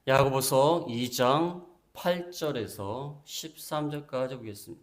야고보서 2장 8절에서 13절까지 보겠습니다.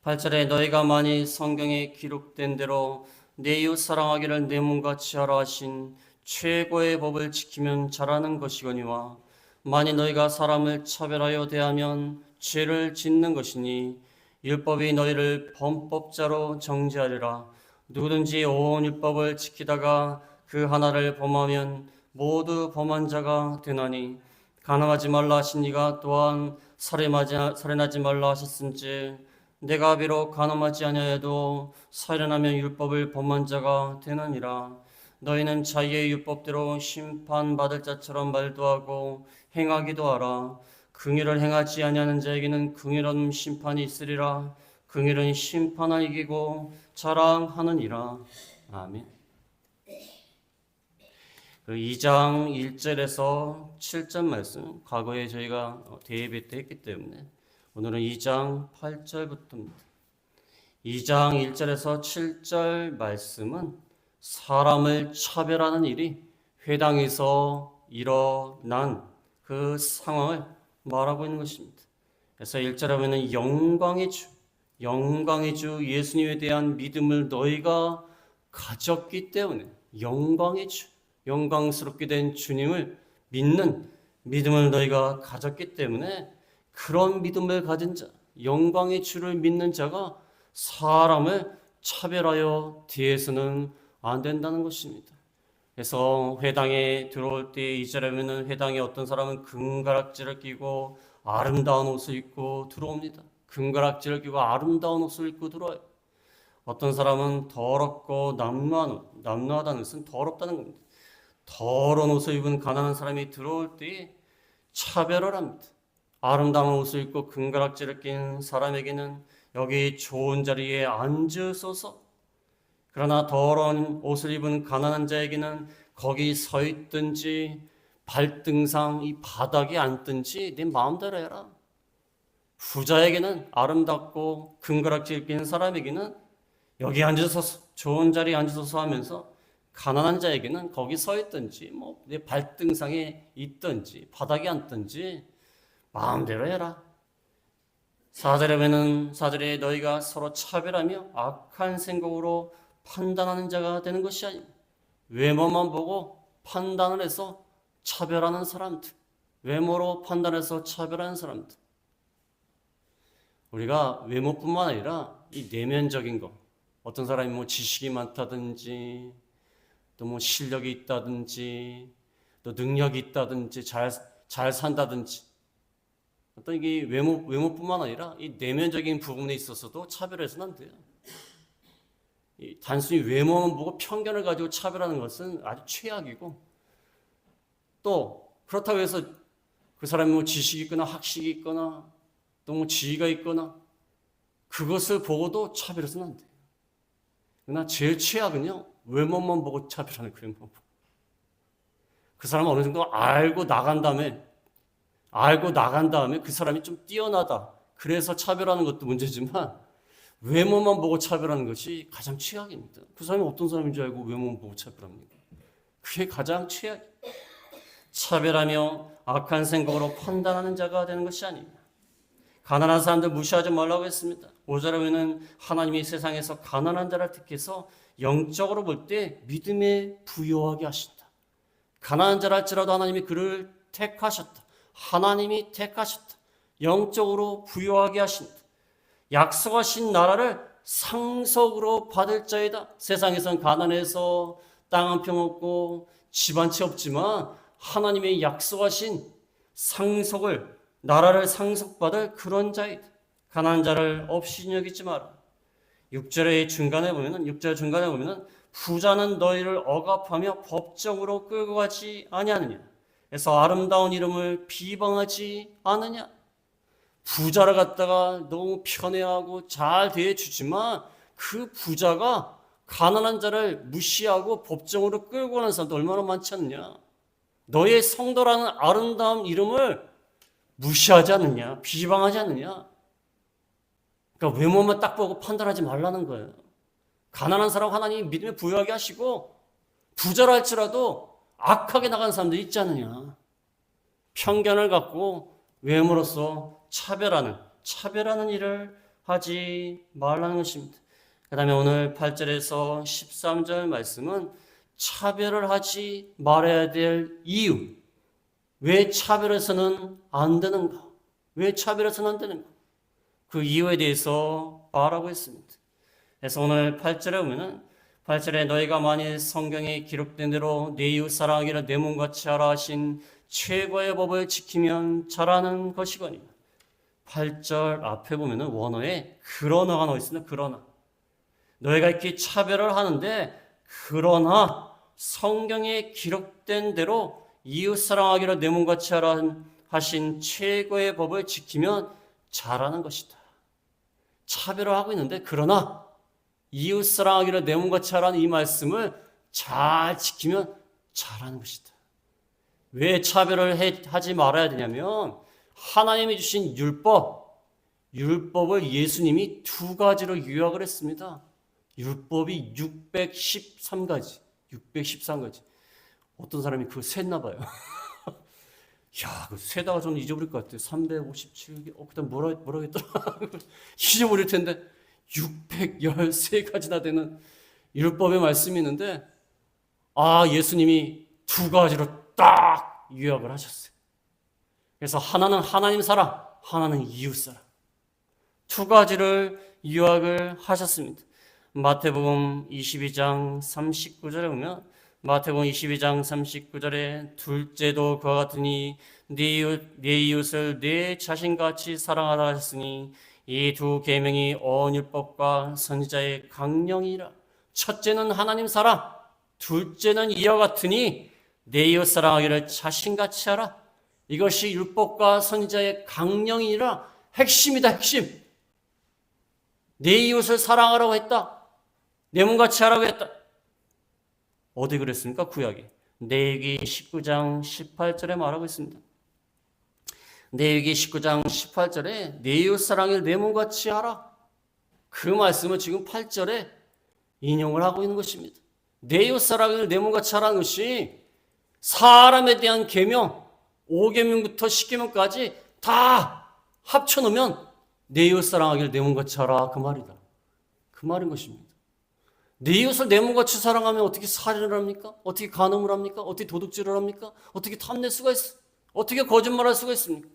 8절에 너희가 만일 성경에 기록된 대로 내 이웃 사랑하기를 내 몸같이 하라 하신 최고의 법을 지키면 잘하는 것이거니와 만일 너희가 사람을 차별하여 대하면 죄를 짓는 것이니 율법이 너희를 범법자로 정죄하리라. 누구든지 온 율법을 지키다가 그 하나를 범하면 모두 범한 자가 되나니 간음하지 말라 하신 이가 또한 살인하지 말라 하셨은즉 내가 비록 간음하지 아니하여도 살인하면 율법을 범한 자가 되느니라. 너희는 자기의 율법대로 심판받을 자처럼 말도 하고 행하기도 하라. 긍휼을 행하지 아니하는 자에게는 긍휼한 심판이 있으리라. 긍휼은 심판을 이기고 자랑하느니라. 아멘. 그 2장 1절에서 7절 말씀, 과거에 저희가 대예배 때 했기 때문에 오늘은 2장 8절부터입니다. 2장 1절에서 7절 말씀은 사람을 차별하는 일이 회당에서 일어난 그 상황을 말하고 있는 것입니다. 그래서 1절에 보면 영광의 주 예수님에 대한 믿음을 너희가 가졌기 때문에 영광의 주, 영광스럽게 된 주님을 믿는 믿음을 너희가 가졌기 때문에 그런 믿음을 가진 자, 영광의 주를 믿는 자가 사람을 차별하여 대해서는 안 된다는 것입니다. 그래서 회당에 들어올 때 2절에 보면 회당에 어떤 사람은 금가락지를 끼고 아름다운 옷을 입고 들어옵니다. 금가락지를 끼고 아름다운 옷을 입고 들어와요. 어떤 사람은 더럽고 남루하다는 것은 더럽다는 겁니다. 더러운 옷을 입은 가난한 사람이 들어올 때 차별을 합니다. 아름다운 옷을 입고 금가락지를 낀 사람에게는 여기 좋은 자리에 앉으소서. 그러나 더러운 옷을 입은 가난한 자에게는 거기 서 있든지 발등상 이 바닥에 앉든지 네 마음대로 해라. 부자에게는 아름답고 금가락지를 낀 사람에게는 여기 앉으소서, 좋은 자리에 앉으소서 하면서 가난한 자에게는 거기 서 있든지 내 발등상에 있든지 바닥에 앉든지 마음대로 해라. 4절에 너희가 서로 차별하며 악한 생각으로 판단하는 자가 되는 것이 아닙니다. 외모만 보고 판단을 해서 차별하는 사람들, 외모로 판단해서 차별하는 사람들. 우리가 외모뿐만 아니라 이 내면적인 거, 어떤 사람이 지식이 많다든지 또 실력이 있다든지 또 능력이 있다든지 잘 산다든지 어떤 이게 외모뿐만 아니라 이 내면적인 부분에 있어서도 차별해서는 안 돼요. 단순히 외모만 보고 편견을 가지고 차별하는 것은 아주 최악이고, 또 그렇다고 해서 그 사람이 지식이 있거나 학식이 있거나 또 지위가 있거나 그것을 보고도 차별해서는 안 돼요. 그러나 제일 최악은요, 외모만 보고 차별하는 거예요. 그 사람은 어느 정도 알고 나간 다음에 그 사람이 좀 뛰어나다, 그래서 차별하는 것도 문제지만 외모만 보고 차별하는 것이 가장 최악입니다. 그 사람이 어떤 사람인 줄 알고 외모만 보고 차별합니까? 그게 가장 최악. 차별하며 악한 생각으로 판단하는 자가 되는 것이 아닙니다. 가난한 사람들 무시하지 말라고 했습니다. 5절에 보면 하나님이 세상에서 가난한 자를 택해서 영적으로 볼 때 믿음에 부여하게 하신다. 가난한 자라 할지라도 하나님이 그를 택하셨다. 하나님이 택하셨다. 영적으로 부여하게 하신다. 약속하신 나라를 상속으로 받을 자이다. 세상에선 가난해서 땅 한 평 없고 집 한 채 없지만 하나님의 약속하신 나라를 상속받을 그런 자이다. 가난한 자를 없이 여기지 마라. 6절 중간에 보면은 부자는 너희를 억압하며 법정으로 끌고 가지 아니하느냐. 그래서 아름다운 이름을 비방하지 않느냐. 부자를 갖다가 너무 편애하고 잘 대해주지만 그 부자가 가난한 자를 무시하고 법정으로 끌고 가는 사람도 얼마나 많지 않느냐. 너의 성도라는 아름다운 이름을 무시하지 않느냐, 비방하지 않느냐. 그러니까 외모만 딱 보고 판단하지 말라는 거예요. 가난한 사람 하나님이 믿음에 부여하게 하시고 부자라 할지라도 악하게 나가는 사람들이 있지 않느냐. 편견을 갖고 외모로서 차별하는 일을 하지 말라는 것입니다. 그 다음에 오늘 8절에서 13절 말씀은 차별을 하지 말아야 될 이유, 왜 차별해서는 안 되는가? 왜 차별해서는 안 되는가? 그 이유에 대해서 말하고 있습니다. 그래서 오늘 8절에 보면은 8절에 너희가 만일 성경에 기록된 대로 내 이웃 사랑하기를 내 몸같이 하라 하신 최고의 법을 지키면 잘하는 것이거니와. 8절 앞에 보면은 원어에 그러나가 나와 있습니다. 그러나. 너희가 이렇게 차별을 하는데 그러나 성경에 기록된 대로 이웃 사랑하기를 내 몸같이 하라 하신 최고의 법을 지키면 잘하는 것이다. 차별을 하고 있는데 그러나 이웃 사랑하기를 내 몸같이 하라는 이 말씀을 잘 지키면 잘하는 것이다. 왜 차별을 하지 말아야 되냐면 하나님이 주신 율법을 예수님이 두 가지로 요약을 했습니다. 율법이 613가지. 어떤 사람이 그거 셌나 봐요. 야, 그 세다가 좀 잊어버릴 것 같아요. 357개. 그다음 뭐라고 했더라? 잊어버릴 텐데 613가지나 되는 율법의 말씀이 있는데 예수님이 두 가지로 딱 요약을 하셨어요. 그래서 하나는 하나님 사랑, 하나는 이웃 사랑. 두 가지를 요약을 하셨습니다. 마태복음 22장 39절에 보면 마태복음 22장 39절에 둘째도 그와 같으니 네 이웃을 네 자신같이 사랑하라 하셨으니 이 두 계명이 온 율법과 선지자의 강령이라. 첫째는 하나님 사랑, 둘째는 이와 같으니 내 이웃 사랑하기를 자신같이 하라. 이것이 율법과 선지자의 강령이라. 핵심이다, 핵심. 내 이웃을 사랑하라고 했다. 내 몸같이 하라고 했다. 어디 그랬습니까? 구약에. 레위기 19장 18절에 말하고 있습니다. 레위기 19장 18절에 내 이웃 사랑을 내 몸같이 하라. 그 말씀을 지금 8절에 인용을 하고 있는 것입니다. 내 이웃 사랑을 내 몸같이 하라는 것이 사람에 대한 계명, 5계명부터 10계명까지 다 합쳐놓으면 내 이웃 사랑하기를 내 몸같이 하라. 그 말이다. 그 말인 것입니다. 내 이웃을 내 몸같이 사랑하면 어떻게 살인을 합니까? 어떻게 간음을 합니까? 어떻게 도둑질을 합니까? 어떻게 탐낼 수가 있어? 어떻게 거짓말할 수가 있습니까?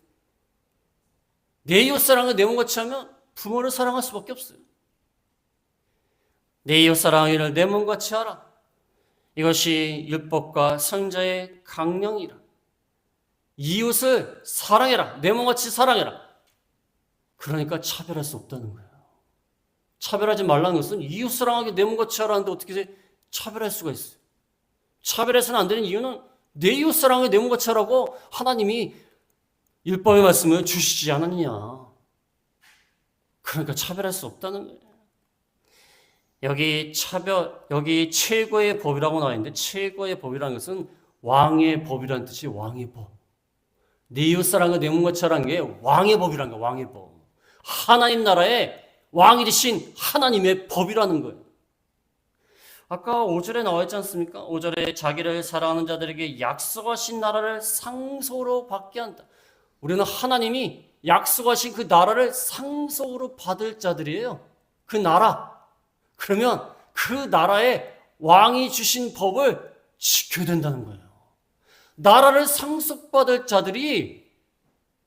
내 이웃 사랑을 내 몸같이 하면 부모를 사랑할 수밖에 없어요. 내 이웃 사랑하기를 내 몸같이 하라. 이것이 율법과 선지자의 강령이라. 이웃을 사랑해라. 내 몸같이 사랑해라. 그러니까 차별할 수 없다는 거예요. 차별하지 말라는 것은 이웃 사랑하기 내 몸같이 하라는데 어떻게 차별할 수가 있어요? 차별해서는 안 되는 이유는 내 이웃 사랑을 내 몸같이 하라고 하나님이 율법의 말씀을 주시지 않았느냐. 그러니까 차별할 수 없다는 거예요. 여기 최고의 법이라고 나와 있는데 최고의 법이라는 것은 왕의 법이라는 뜻이 왕의 법. 내 이웃 사랑을 내 몸같이 하라는 게 왕의 법이라는 거예요. 왕의 법. 하나님 나라의 왕이 되신 하나님의 법이라는 거예요. 아까 5절에 나와 있지 않습니까? 5절에 자기를 사랑하는 자들에게 약속하신 나라를 상속으로 받게 한다. 우리는 하나님이 약속하신 그 나라를 상속으로 받을 자들이에요. 그 나라. 그러면 그 나라의 왕이 주신 법을 지켜야 된다는 거예요. 나라를 상속받을 자들이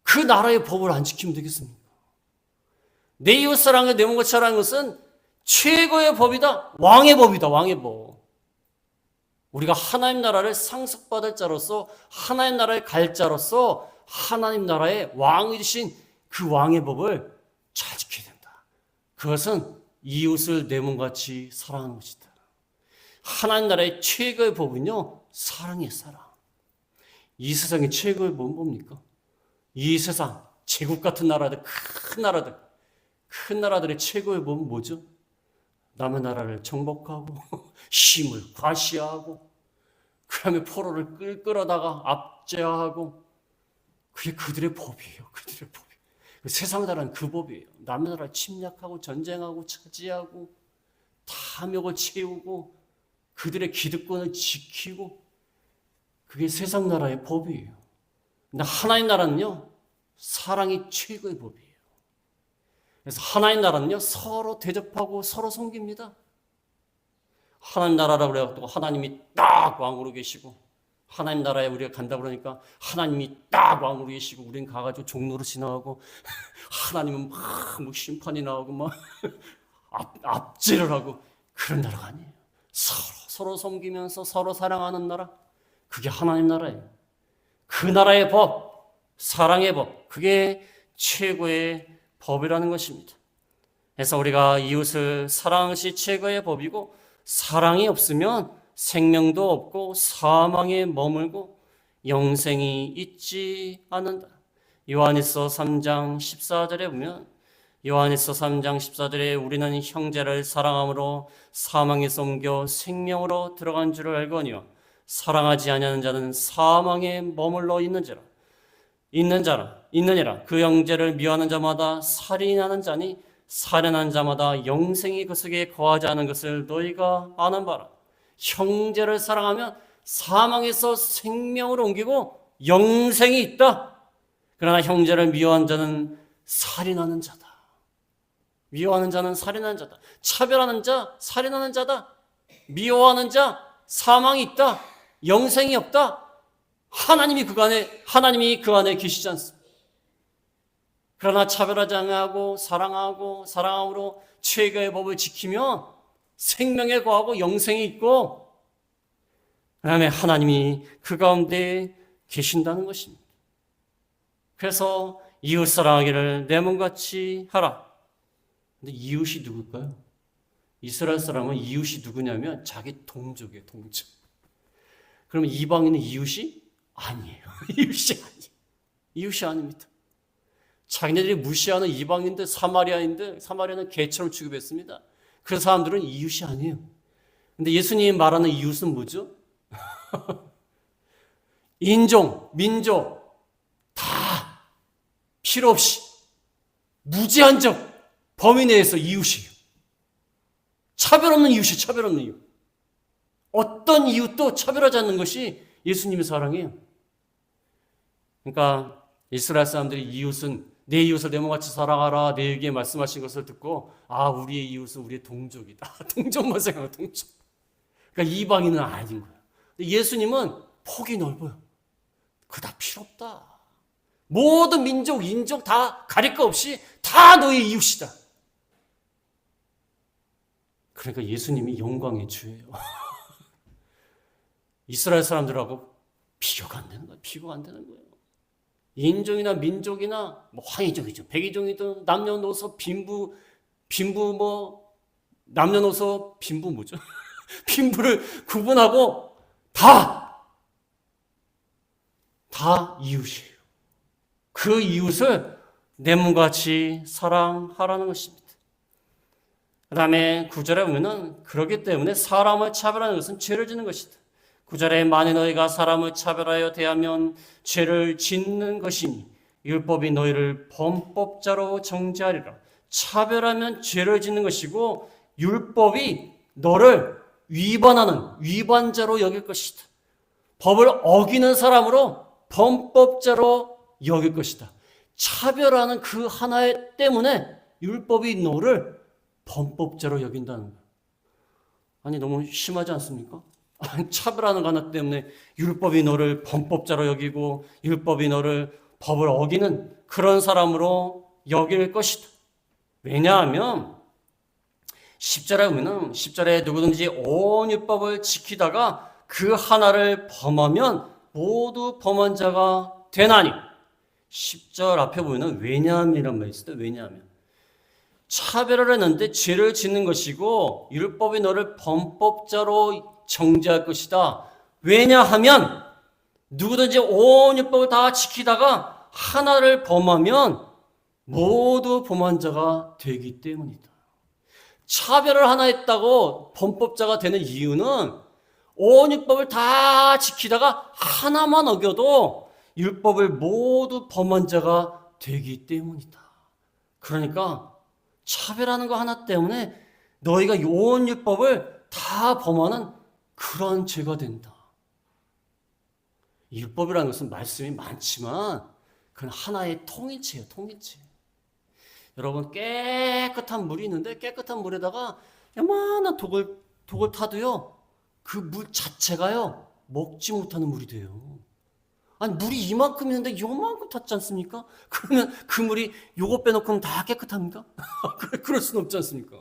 그 나라의 법을 안 지키면 되겠습니까? 내 이웃 사랑을 내 몸같이 하라는 것은 최고의 법이다. 왕의 법이다. 왕의 법. 우리가 하나님 나라를 상속받을 자로서 하나님 나라에 갈 자로서 하나님 나라의 왕이 되신 그 왕의 법을 잘 지켜야 된다. 그것은 이웃을 내 몸같이 사랑하는 것이다. 하나님 나라의 최고의 법은요, 사랑이에요. 사랑. 이 세상의 최고의 법은 뭡니까? 이 세상 제국 같은 나라들, 큰 나라들의 최고의 법은 뭐죠? 남의 나라를 정복하고 힘을 과시하고 그 다음에 포로를 끌어다가 압제하고 그게 그들의 법이에요. 그들의 법이. 세상 나라는 그 법이에요. 남의 나라를 침략하고 전쟁하고 차지하고 탐욕을 채우고 그들의 기득권을 지키고 그게 세상 나라의 법이에요. 근데 하나님 나라는요, 사랑이 최고의 법이에요. 그래서 하나님 나라는요, 서로 대접하고 서로 섬깁니다. 하나님 나라라고 그래갖고 하나님이 딱 왕으로 계시고, 하나님 나라에 우리가 간다 그러니까 하나님이 딱 왕으로 계시고, 우린 가가지고 종로로 지나가고, 하나님은 막 심판이 나오고, 막 압제를 하고, 그런 나라가 아니에요. 서로 섬기면서 서로 사랑하는 나라, 그게 하나님 나라예요. 그 나라의 법, 사랑의 법, 그게 최고의 법이라는 것입니다. 그래서 우리가 이웃을 사랑하는 것이 최고의 법이고, 사랑이 없으면 생명도 없고 사망에 머물고 영생이 있지 않는다. 요한일서 3장 14절에 보면, 요한일서 3장 14절에 우리는 형제를 사랑함으로 사망에서 옮겨 생명으로 들어간 줄을 알거니와 사랑하지 아니하는 자는 사망에 머물러 있느니라. 그 형제를 미워하는 자마다 살인하는 자니 살인하는 자마다 영생이 그 속에 거하지 않은 것을 너희가 아는 바라. 형제를 사랑하면 사망에서 생명으로 옮기고 영생이 있다. 그러나 형제를 미워하는 자는 살인하는 자다. 미워하는 자는 살인하는 자다. 차별하는 자, 살인하는 자다. 미워하는 자, 사망이 있다. 영생이 없다. 하나님이 그 안에 계시지 않습니다. 그러나 차별하지 않고 사랑함으로 최고의 법을 지키면 생명에 거하고 영생이 있고, 그 다음에 하나님이 그 가운데 계신다는 것입니다. 그래서 이웃 사랑하기를 내 몸같이 하라. 근데 이웃이 누굴까요? 이스라엘 사람은 이웃이 누구냐면 자기 동족이에요, 동족. 그러면 이방인은 이웃이 아니에요. 이웃이 아닙니다. 자기네들이 무시하는 이방인들, 사마리아는 개처럼 취급했습니다. 그 사람들은 이웃이 아니에요. 근데 예수님이 말하는 이웃은 뭐죠? 인종, 민족 다 필요 없이 무제한적 범위 내에서 이웃이에요. 차별 없는 이웃. 어떤 이웃도 차별하지 않는 것이 예수님의 사랑이에요. 그러니까 이스라엘 사람들이 내 이웃을 내 몸같이 사랑하라, 내게 말씀하신 것을 듣고, 우리의 이웃은 우리의 동족이다. 동족만 생각하고 동족. 그러니까 이방인은 아닌 거예요. 예수님은 폭이 넓어요. 그거 다 필요 없다. 모든 민족, 인종 다 가릴 거 없이 다 너의 이웃이다. 그러니까 예수님이 영광의 주예요. 이스라엘 사람들하고 비교가 안 되는 거예요. 인종이나 민족이나 황이족이죠, 백이족이든 남녀노소 남녀노소 빈부 뭐죠? 빈부를 구분하고 다 이웃이에요. 그 이웃을 내 몸같이 사랑하라는 것입니다. 그 다음에 9절에 보면은 그렇기 때문에 사람을 차별하는 것은 죄를 짓는 것이다. 9절에 만일 너희가 사람을 차별하여 대하면 죄를 짓는 것이니 율법이 너희를 범법자로 정죄하리라. 차별하면 죄를 짓는 것이고 율법이 너를 위반자로 여길 것이다. 법을 어기는 사람으로 범법자로 여길 것이다. 차별하는 그 하나 때문에 율법이 너를 범법자로 여긴다는 거예요. 아니, 너무 심하지 않습니까? 차별하는 거 하나 때문에 율법이 너를 범법자로 여기고 율법이 너를 법을 어기는 그런 사람으로 여길 것이다. 왜냐하면 10절에 보면 10절에 누구든지 온 율법을 지키다가 그 하나를 범하면 모두 범한 자가 되나니. 10절 앞에 보면 왜냐하면이란 말이 있어요. 왜냐하면 차별을 했는데 죄를 짓는 것이고 율법이 너를 범법자로 정죄할 것이다. 왜냐하면 누구든지 온 율법을 다 지키다가 하나를 범하면 모두 범한 자가 되기 때문이다. 차별을 하나 했다고 범법자가 되는 이유는 온 율법을 다 지키다가 하나만 어겨도 율법을 모두 범한 자가 되기 때문이다. 그러니까 차별하는 거 하나 때문에 너희가 온 율법을 다 범하는 그런 죄가 된다. 율법이라는 것은 말씀이 많지만 그건 하나의 통일체예요, 통일체. 여러분, 깨끗한 물이 있는데 깨끗한 물에다가 요만한 독을 타도요, 그 물 자체가요, 먹지 못하는 물이 돼요. 아니, 물이 이만큼 있는데 요만큼 탔지 않습니까? 그러면 그 물이 요거 빼놓고는 다 깨끗합니까? 그럴 수는 없지 않습니까?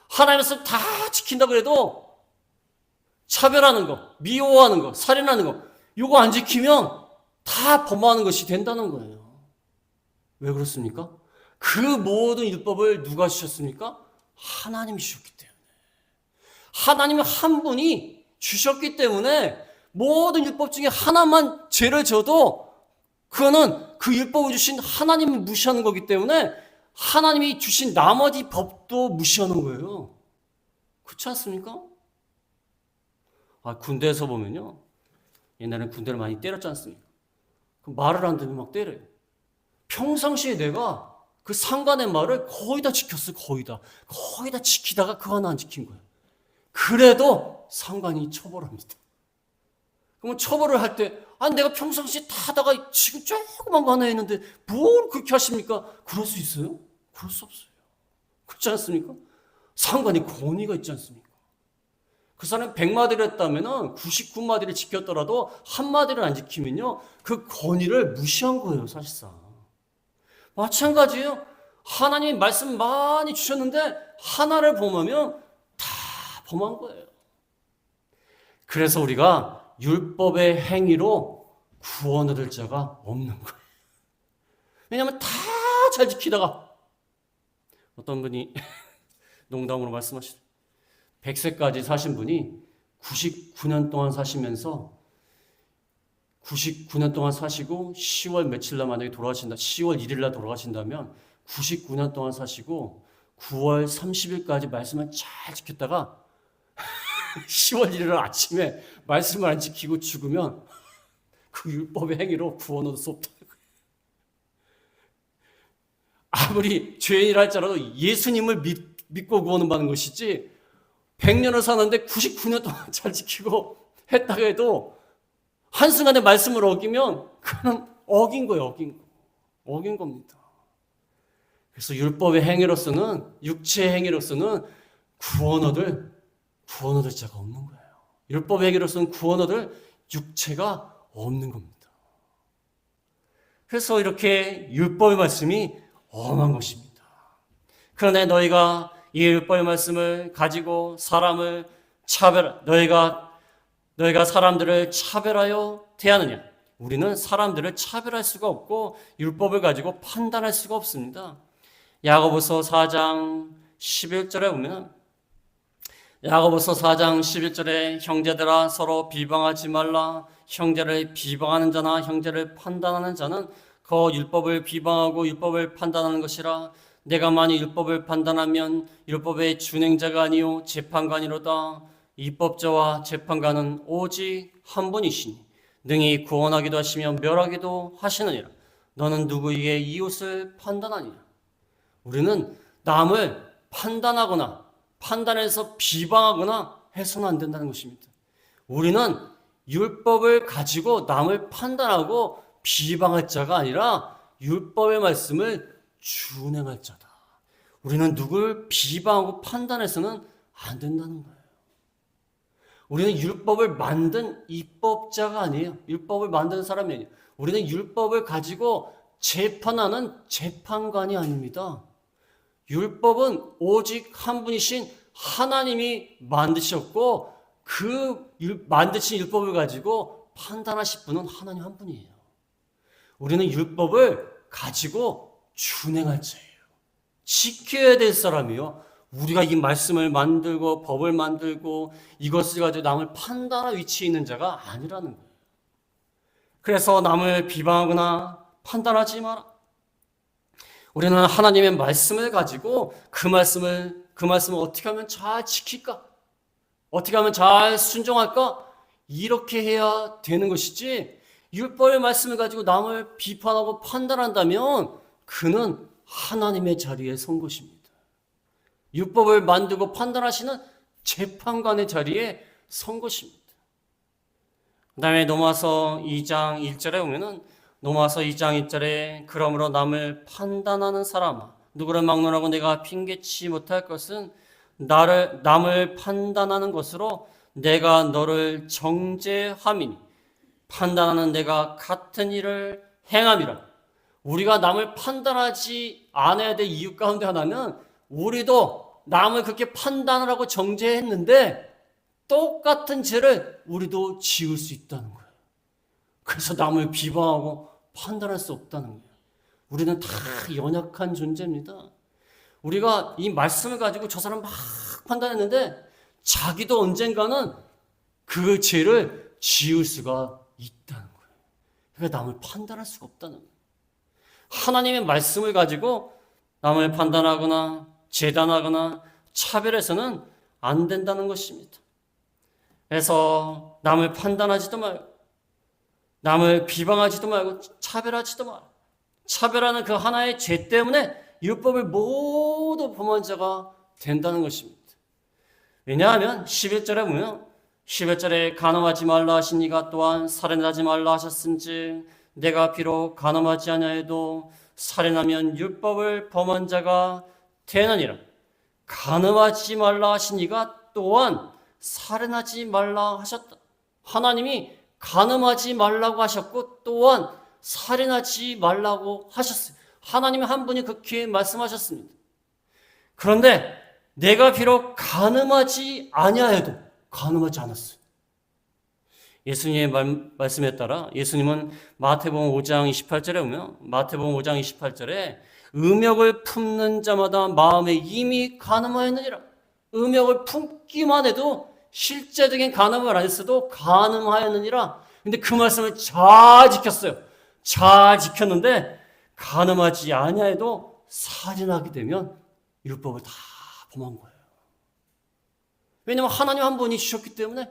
하나님의 말씀 다 지킨다고 해도 차별하는 거, 미워하는 거, 살인하는 거, 요거 안 지키면 다 범하는 것이 된다는 거예요. 왜 그렇습니까? 그 모든 율법을 누가 주셨습니까? 하나님이 주셨기 때문에. 하나님은 한 분이 주셨기 때문에 모든 율법 중에 하나만 죄를 져도 그거는 그 율법을 주신 하나님을 무시하는 거기 때문에 하나님이 주신 나머지 법도 무시하는 거예요. 그렇지 않습니까? 군대에서 보면요, 옛날에는 군대를 많이 때렸지 않습니까? 말을 안 듣면 막 때려요. 평상시에 내가 그 상관의 말을 거의 다 지켰어요. 거의 다 지키다가 그거 하나 안 지킨 거예요. 그래도 상관이 처벌합니다. 그러면 처벌을 할 때, 내가 평상시에 다 하다가 지금 조그만 거 하나 했는데 뭘 그렇게 하십니까? 그럴 수 있어요? 그럴 수 없어요. 그렇지 않습니까? 상관이 권위가 있지 않습니까? 그 사람이 100마디를 했다면 99마디를 지켰더라도 한마디를 안 지키면요, 그 권위를 무시한 거예요, 사실상. 마찬가지예요. 하나님이 말씀 많이 주셨는데 하나를 범하면 다 범한 거예요. 그래서 우리가 율법의 행위로 구원 얻을 자가 없는 거예요. 왜냐하면 다 잘 지키다가 어떤 분이 농담으로 말씀하시죠. 100세까지 사신 분이 99년 동안 사시면서 99년 동안 사시고 10월 며칠 날 만약에 돌아가신다, 10월 1일 날 돌아가신다면 99년 동안 사시고 9월 30일까지 말씀을 잘 지켰다가 10월 1일 날 아침에 말씀을 안 지키고 죽으면 그 율법의 행위로 구원 얻을 수 없다는 거예요. 아무리 죄인이라 할지라도 예수님을 믿고 구원을 받는 것이지 100년을 사는데 99년 동안 잘 지키고 했다고 해도 한순간에 말씀을 어기면 그건 어긴 거예요. 어긴 겁니다. 그래서 율법의 행위로서는, 육체의 행위로서는 구원 얻을 자가 없는 거예요. 율법의 행위로서는 구원 얻을 육체가 없는 겁니다. 그래서 이렇게 율법의 말씀이 엄한 것입니다. 그러나 너희가 이 율법의 말씀을 가지고 너희가 사람들을 차별하여 대하느냐? 우리는 사람들을 차별할 수가 없고 율법을 가지고 판단할 수가 없습니다. 야고보서 4장 11절에 보면, 야고보서 4장 11절에 형제들아 서로 비방하지 말라. 형제를 비방하는 자나 형제를 판단하는 자는 그 율법을 비방하고 율법을 판단하는 것이라. 내가 만일 율법을 판단하면 율법의 준행자가 아니요 재판관이로다. 입법자와 재판관은 오직 한 분이시니 능히 구원하기도 하시며 멸하기도 하시느니라. 너는 누구에게 이웃을 판단하느냐? 우리는 남을 판단하거나 판단해서 비방하거나 해서는 안 된다는 것입니다. 우리는 율법을 가지고 남을 판단하고 비방할 자가 아니라 율법의 말씀을 준행할 자다. 우리는 누굴 비방하고 판단해서는 안 된다는 거예요. 우리는 율법을 만든 입법자가 아니에요. 율법을 만드는 사람이 아니에요. 우리는 율법을 가지고 재판하는 재판관이 아닙니다. 율법은 오직 한 분이신 하나님이 만드셨고 그 만드신 율법을 가지고 판단하실 분은 하나님 한 분이에요. 우리는 율법을 가지고 준행할 자예요. 지켜야 될 사람이요. 우리가 이 말씀을 만들고 법을 만들고 이것을 가지고 남을 판단할 위치에 있는 자가 아니라는 거예요. 그래서 남을 비방하거나 판단하지 마라. 우리는 하나님의 말씀을 가지고 그 말씀을 어떻게 하면 잘 지킬까? 어떻게 하면 잘 순종할까? 이렇게 해야 되는 것이지, 율법의 말씀을 가지고 남을 비판하고 판단한다면 그는 하나님의 자리에 선 것입니다. 율법을 만들고 판단하시는 재판관의 자리에 선 것입니다. 그다음에 로마서 2장 1절에 보면은 로마서 2장 1절에 그러므로 남을 판단하는 사람아 누구를 막론하고 내가 핑계치 못할 것은 남을 판단하는 것으로 내가 너를 정죄함이니 판단하는 내가 같은 일을 행함이라. 우리가 남을 판단하지 않아야 될 이유 가운데 하나는 우리도 남을 그렇게 판단을 하고 정죄했는데 똑같은 죄를 우리도 지을 수 있다는 거예요. 그래서 남을 비방하고 판단할 수 없다는 거예요. 우리는 다 연약한 존재입니다. 우리가 이 말씀을 가지고 저 사람 막 판단했는데 자기도 언젠가는 그 죄를 지을 수가 있다는 거예요. 그러니까 남을 판단할 수가 없다는 거예요. 하나님의 말씀을 가지고 남을 판단하거나 재단하거나 차별해서는 안 된다는 것입니다. 그래서 남을 판단하지도 말고 남을 비방하지도 말고 차별하지도 말고 차별하는 그 하나의 죄 때문에 율법을 모두 범한 자가 된다는 것입니다. 왜냐하면 11절에 보면 11절에 간음하지 말라 하시니가 또한 살인하지 말라 하셨은즉 내가 비록 간음하지 아니하여도 살인하면 율법을 범한 자가 되느니라. 간음하지 말라 하시니가 또한 살인하지 말라 하셨다. 하나님이 간음하지 말라고 하셨고 또한 살인하지 말라고 하셨어요. 하나님이 한 분이 그렇게 말씀하셨습니다. 그런데 내가 비록 간음하지 아니하여도 간음하지 않았어요. 예수님의 말씀에 따라 예수님은 마태복음 5장 28절에 보면 마태복음 5장 28절에 음욕을 품는 자마다 마음에 이미 간음하였느니라. 음욕을 품기만 해도 실제적인 간음을 안 했어도 간음하였느니라. 근데 그 말씀을 잘 지켰어요. 잘 지켰는데 간음하지 아니하여도 살인하게 되면 율법을 다 범한 거예요. 왜냐하면 하나님 한 분이 주셨기 때문에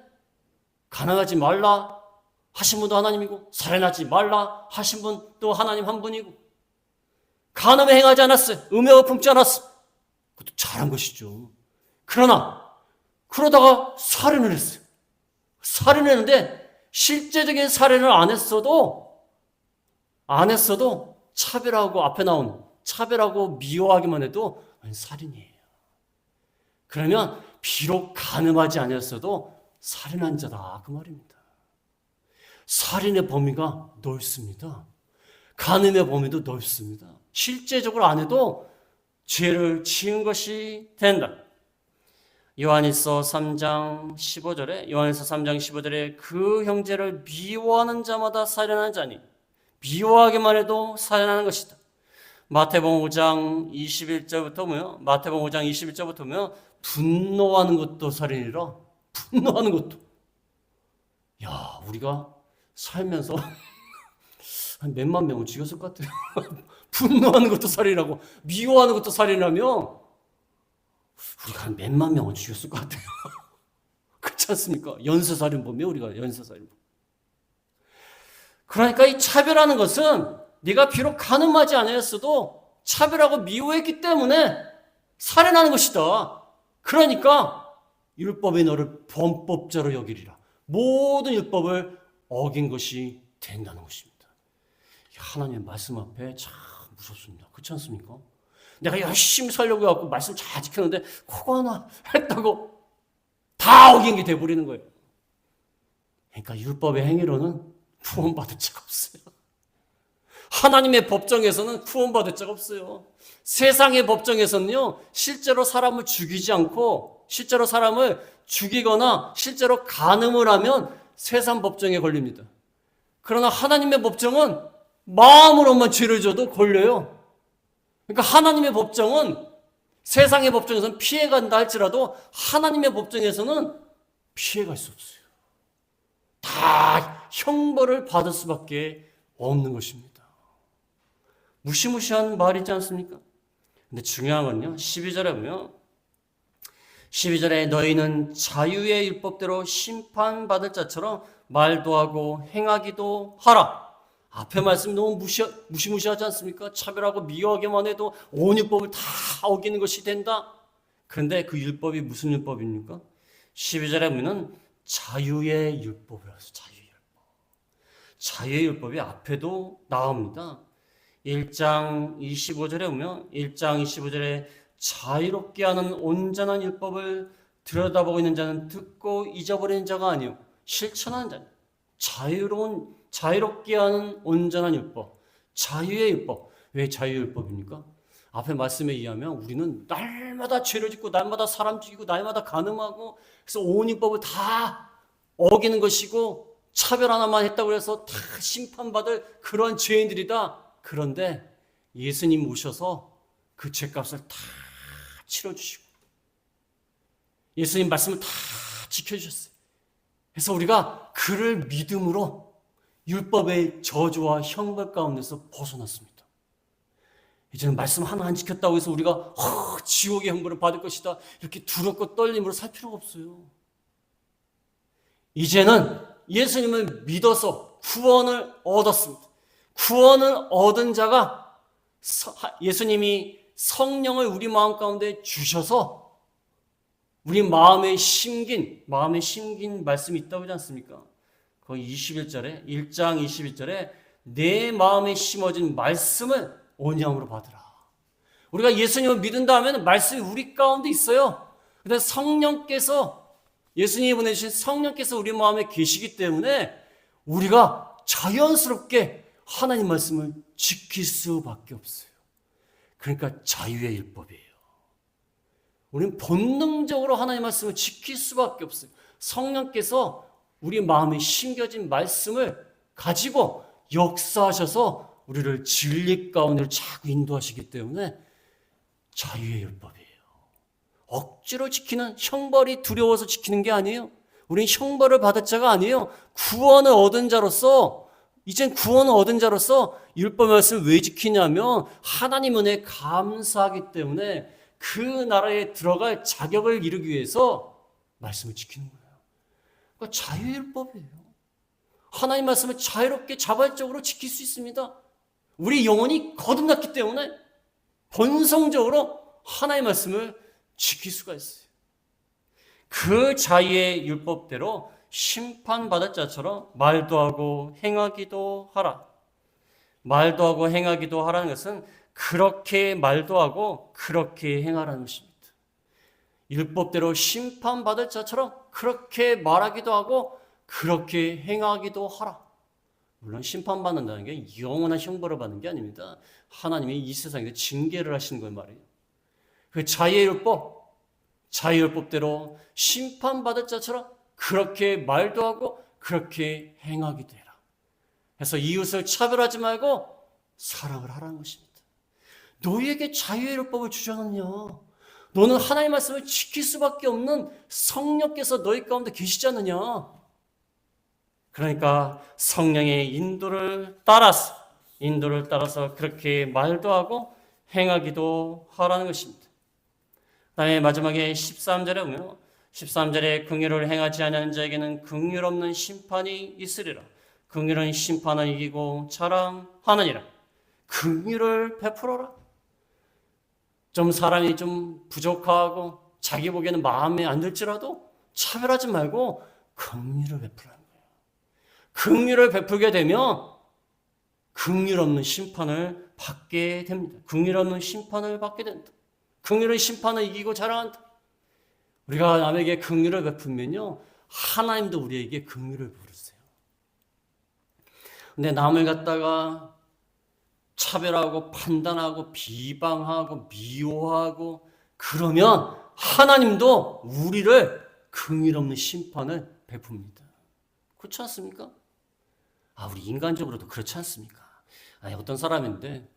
간음하지 말라 하신 분도 하나님이고 살인하지 말라 하신 분도 하나님 한 분이고 간음을 행하지 않았어요. 음욕을 품지 않았어요. 그것도 잘한 것이죠. 그러다가 살인을 했어요. 살인을 했는데 실제적인 살인을 안 했어도 차별하고 앞에 나온 차별하고 미워하기만 해도 살인이에요. 그러면 비록 간음하지 않았어도 살인한 자다 그 말입니다. 살인의 범위가 넓습니다. 간음의 범위도 넓습니다. 실제적으로 안 해도 죄를 지은 것이 된다. 요한일서 3장 15절에 그 형제를 미워하는 자마다 살인하는 자니 미워하기만 해도 살인하는 것이다. 마태복음 5장 21절부터 보면 분노하는 것도 살인이라. 분노하는 것도. 야, 우리가 살면서 한 몇만 명을 죽였을 것 같아요. 분노하는 것도 살인이라고 미워하는 것도 살인이라며 우리가 한 몇만 명을 죽였을 것 같아요. 그렇지 않습니까? 연쇄살인범이에요. 우리가 연쇄살인범. 그러니까 이 차별하는 것은 네가 비록 간음하지 않았어도 차별하고 미워했기 때문에 살인하는 것이다. 그러니까 율법이 너를 범법자로 여기리라. 모든 율법을 어긴 것이 된다는 것입니다. 하나님의 말씀 앞에 참 무섭습니다. 그렇지 않습니까? 내가 열심히 살려고 해갖고 말씀 잘 지켰는데 그거 하나 했다고 다 어긴 게 돼버리는 거예요. 그러니까 율법의 행위로는 구원받을 자가 없어요. 하나님의 법정에서는 구원받을 자가 없어요. 세상의 법정에서는요, 실제로 사람을 죽이지 않고 실제로 사람을 죽이거나 실제로 간음을 하면 세상 법정에 걸립니다. 그러나 하나님의 법정은 마음으로만 죄를 져도 걸려요. 그러니까 하나님의 법정은 세상의 법정에서는 피해간다 할지라도 하나님의 법정에서는 피해갈 수 없어요. 다 형벌을 받을 수밖에 없는 것입니다. 무시무시한 말이지 않습니까? 근데 중요한 건요, 12절에 보면 12절에 너희는 자유의 율법대로 심판받을 자처럼 말도 하고 행하기도 하라. 앞에 말씀이 너무 무시무시하지 않습니까? 차별하고 미워하기만 해도 온 율법을 다 어기는 것이 된다. 그런데 그 율법이 무슨 율법입니까? 12절에 보면 자유의 율법이라서 자유의 율법. 자유의 율법이 앞에도 나옵니다. 1장 25절에 보면 1장 25절에 자유롭게 하는 온전한 율법을 들여다보고 있는 자는 듣고 잊어버리는 자가 아니요 실천하는 자는 자유롭게 하는 온전한 율법, 자유의 율법. 왜 자유의 율법입니까? 앞에 말씀에 의하면 우리는 날마다 죄를 짓고 날마다 사람 죽이고 날마다 간음하고 그래서 온 율법을 다 어기는 것이고 차별 하나만 했다고 해서 다 심판받을 그런 죄인들이다. 그런데 예수님 오셔서 그 죄값을 다 치러주시고 예수님 말씀을 다 지켜주셨어요. 그래서 우리가 그를 믿음으로 율법의 저주와 형벌 가운데서 벗어났습니다. 이제는 말씀 하나 안 지켰다고 해서 우리가 지옥의 형벌을 받을 것이다 이렇게 두렵고 떨림으로 살 필요가 없어요. 이제는 예수님을 믿어서 구원을 얻었습니다. 구원을 얻은 자가 예수님이 성령을 우리 마음 가운데 주셔서 우리 마음에 심긴 말씀이 있다고 하지 않습니까? 거기 21절에 1장 21절에 내 마음에 심어진 말씀을 온양으로 받으라. 우리가 예수님을 믿는다 하면 말씀이 우리 가운데 있어요. 근데 성령께서 예수님이 보내주신 성령께서 우리 마음에 계시기 때문에 우리가 자연스럽게 하나님 말씀을 지킬 수밖에 없어요. 그러니까 자유의 율법이에요. 우리는 본능적으로 하나님 말씀을 지킬 수밖에 없어요. 성령께서 우리 마음에 심겨진 말씀을 가지고 역사하셔서 우리를 진리 가운데로 자꾸 인도하시기 때문에 자유의 율법이에요. 억지로 지키는 형벌이 두려워서 지키는 게 아니에요. 우리는 형벌을 받을 자가 아니에요. 구원을 얻은 자로서 이젠 구원을 얻은 자로서 율법 말씀을 왜 지키냐면 하나님 은혜에 감사하기 때문에 그 나라에 들어갈 자격을 이루기 위해서 말씀을 지키는 거예요. 그러니까 자유의 율법이에요. 하나님 말씀을 자유롭게 자발적으로 지킬 수 있습니다. 우리 영혼이 거듭났기 때문에 본성적으로 하나님 말씀을 지킬 수가 있어요. 그 자유의 율법대로 심판받을 자처럼 말도 하고 행하기도 하라. 말도 하고 행하기도 하라는 것은 그렇게 말도 하고 그렇게 행하라는 것입니다. 율법대로 심판받을 자처럼 그렇게 말하기도 하고 그렇게 행하기도 하라. 물론 심판받는다는 게 영원한 형벌을 받는 게 아닙니다. 하나님이 이 세상에서 징계를 하시는 걸 말이에요. 그 자유율법대로 심판받을 자처럼 그렇게 말도 하고 그렇게 행하기도 해라. 그래서 이웃을 차별하지 말고 사랑을 하라는 것입니다. 너희에게 자유율법을 주셨느냐? 너는 하나님의 말씀을 지킬 수밖에 없는 성령께서 너희 가운데 계시지 않느냐? 그러니까 성령의 인도를 따라서 그렇게 말도 하고 행하기도 하라는 것입니다. 그다음에 마지막에 13절에 보면 13절에 긍휼을 행하지 않는 자에게는 긍휼 없는 심판이 있으리라. 긍휼은 심판을 이기고 자랑하느니라. 긍휼을 베풀어라. 좀 사람이 좀 부족하고 자기 보기에는 마음에 안 들지라도 차별하지 말고 긍휼을 베풀라는 거예요. 긍휼을 베풀게 되면 긍휼 없는 심판을 받게 됩니다. 긍휼 없는 심판을 받게 된다. 긍휼은 심판을 이기고 자랑한다. 우리가 남에게 긍휼을 베풀면요, 하나님도 우리에게 긍휼을 베푸세요. 근데 남을 갖다가 차별하고 판단하고 비방하고 미워하고 그러면 하나님도 우리를 긍휼 없는 심판을 베풉니다. 그렇지 않습니까? 우리 인간적으로도 그렇지 않습니까? 어떤 사람인데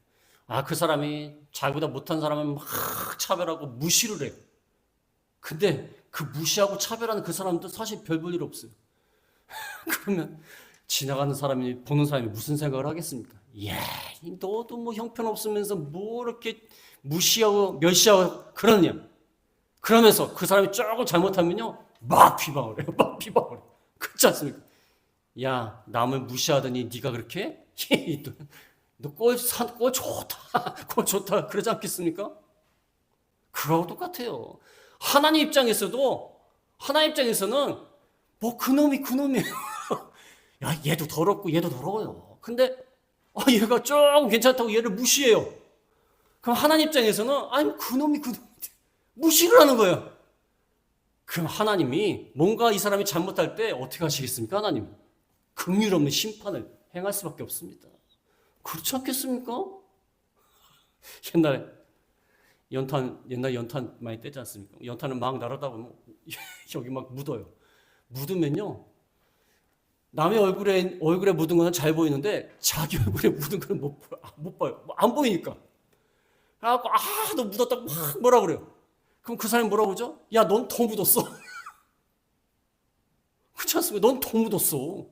그 사람이 자기보다 못한 사람을 막 차별하고 무시를 해요. 근데 그 무시하고 차별하는 그 사람도 사실 별 볼 일 없어요. 그러면 지나가는 사람이 보는 사람이 무슨 생각을 하겠습니까? 너도 뭐 형편없으면서 뭐 이렇게 무시하고 멸시하고 그러냐? 그러면서 그 사람이 조금 잘못하면요 막 비방을 해요. 막 비방을 해요. 그렇지 않습니까? 남을 무시하더니 네가 그렇게 해? 너 꼴 좋다. 꼴 좋다. 그러지 않겠습니까? 그거하고 똑같아요. 하나님 입장에서는 뭐 그놈이에요. 야, 얘도 더럽고 얘도 더러워요. 근데 얘가 조금 괜찮다고 얘를 무시해요. 그럼 하나님 입장에서는 아니 그놈이 무시를 하는 거예요. 그럼 하나님이 뭔가 이 사람이 잘못할 때 어떻게 하시겠습니까? 하나님 긍휼 없는 심판을 행할 수밖에 없습니다. 그렇지 않겠습니까? 옛날 연탄 많이 떼지 않습니까? 연탄은 막 날아다 보면 여기 막 묻어요. 묻으면요 남의 얼굴에 묻은 거는 잘 보이는데 자기 얼굴에 묻은 거는 못 봐요. 안 보이니까. 그래갖고 너 묻었다고 막 뭐라 그래요. 그럼 그 사람이 뭐라고 그러죠? 야, 넌 더 묻었어. 그렇지 않습니까? 넌 더 묻었어.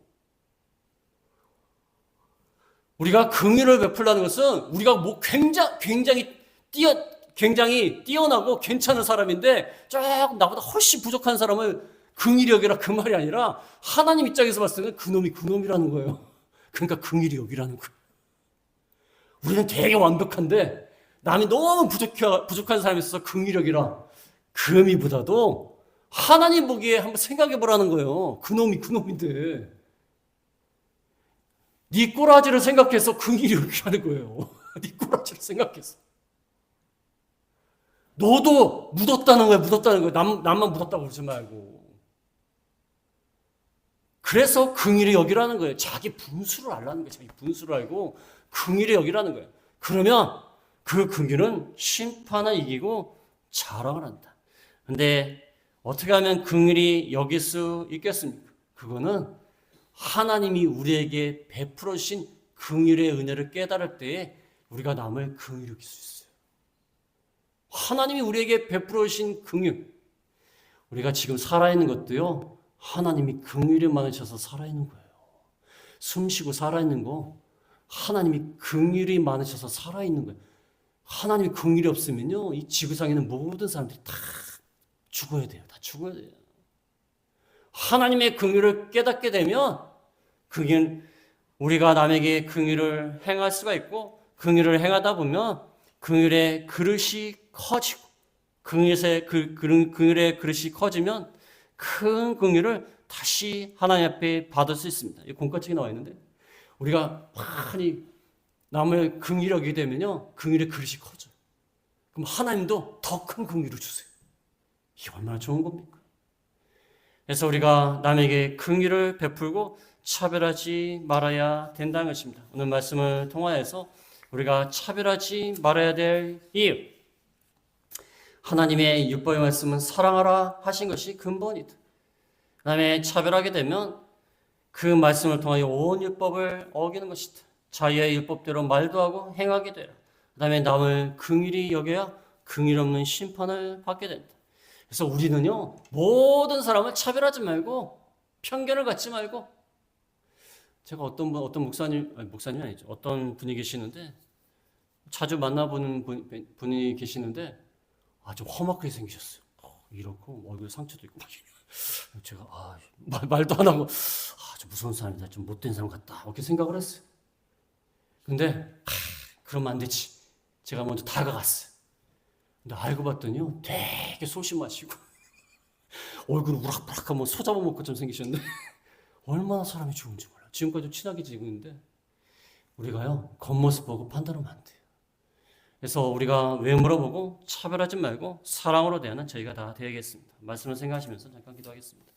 우리가 긍휼을 베풀라는 것은 우리가 뭐 굉장히 뛰어나고 괜찮은 사람인데 조금 나보다 훨씬 부족한 사람을 긍휼히 여기라 그 말이 아니라 하나님 입장에서 봤을 때는 그놈이 그놈이라는 거예요. 그러니까 긍휼히 여기라는 거예요. 우리는 되게 완벽한데 남이 너무 부족한 사람이 있어서 긍휼히 여기라. 그 의미보다도 하나님 보기에 한번 생각해 보라는 거예요. 그놈이 그놈인데 네 꼬라지를 생각해서 긍휼히 여기라는 거예요. 네 꼬라지를 생각해서. 너도 묻었다는 거예요. 남만 묻었다고 그러지 말고. 그래서 긍휼히 여기라는 거예요. 자기 분수를 알라는 거예요. 자기 분수를 알고 긍휼히 여기라는 거예요. 그러면 그 긍휼은 심판을 이기고 자랑을 한다. 근데 어떻게 하면 긍휼히 여길 수 있겠습니까? 그거는 하나님이 우리에게 베풀어 주신 긍휼의 은혜를 깨달을 때에 우리가 남을 긍휼히 여길 수 있어요. 하나님이 우리에게 베풀어 주신 긍휼. 우리가 지금 살아있는 것도요. 하나님이 긍휼이 많으셔서 살아있는 거예요. 숨쉬고 살아있는 거 하나님이 긍휼이 많으셔서 살아있는 거예요. 하나님이 긍휼이 없으면요. 이 지구상에 있는 모든 사람들이 다 죽어야 돼요. 다 죽어야 돼요. 하나님의 긍휼을 깨닫게 되면 우리가 남에게 긍휼을 행할 수가 있고 긍휼을 행하다 보면 긍휼의 그릇이 커지고 긍휼의 그릇이 커지면 큰 긍휼을 다시 하나님 앞에 받을 수 있습니다. 이 공과책에 나와 있는데 우리가 많이 남을 긍휼히 여기게 되면요 긍휼의 그릇이 커져요. 그럼 하나님도 더 큰 긍휼을 주세요. 이게 얼마나 좋은 겁니까? 그래서 우리가 남에게 긍휼을 베풀고 차별하지 말아야 된다는 것입니다. 오늘 말씀을 통하여서 우리가 차별하지 말아야 될 이유, 하나님의 율법의 말씀은 사랑하라 하신 것이 근본이다. 그 다음에 차별하게 되면 그 말씀을 통하여 온 율법을 어기는 것이다. 자유의 율법대로 말도 하고 행하게 되라. 그 다음에 남을 긍휼히 여겨야 긍휼 없는 심판을 받게 된다. 그래서 우리는요 모든 사람을 차별하지 말고 편견을 갖지 말고, 제가 어떤 목사님 아니죠, 어떤 분이 계시는데 자주 만나보는 분이 계시는데 아주 험악하게 생기셨어요. 이렇고 얼굴에 상처도 있고 제가 말도 안 하고 아주 무서운 사람이다, 좀 못된 사람 같다 이렇게 생각을 했어요. 근데 그러면 안 되지. 제가 먼저 다가갔어요. 근데 알고 봤더니요 되게 소심하시고 얼굴 우락부락하면 소 잡아먹을 것처럼 생기셨는데 얼마나 사람이 좋은지 몰라요. 지금까지 친하게 지내고 있는데 우리가요 겉모습 보고 판단하면 안 돼요. 그래서 우리가 외모로 보고 차별하지 말고 사랑으로 대하는 저희가 다 되겠습니다. 말씀을 생각하시면서 잠깐 기도하겠습니다.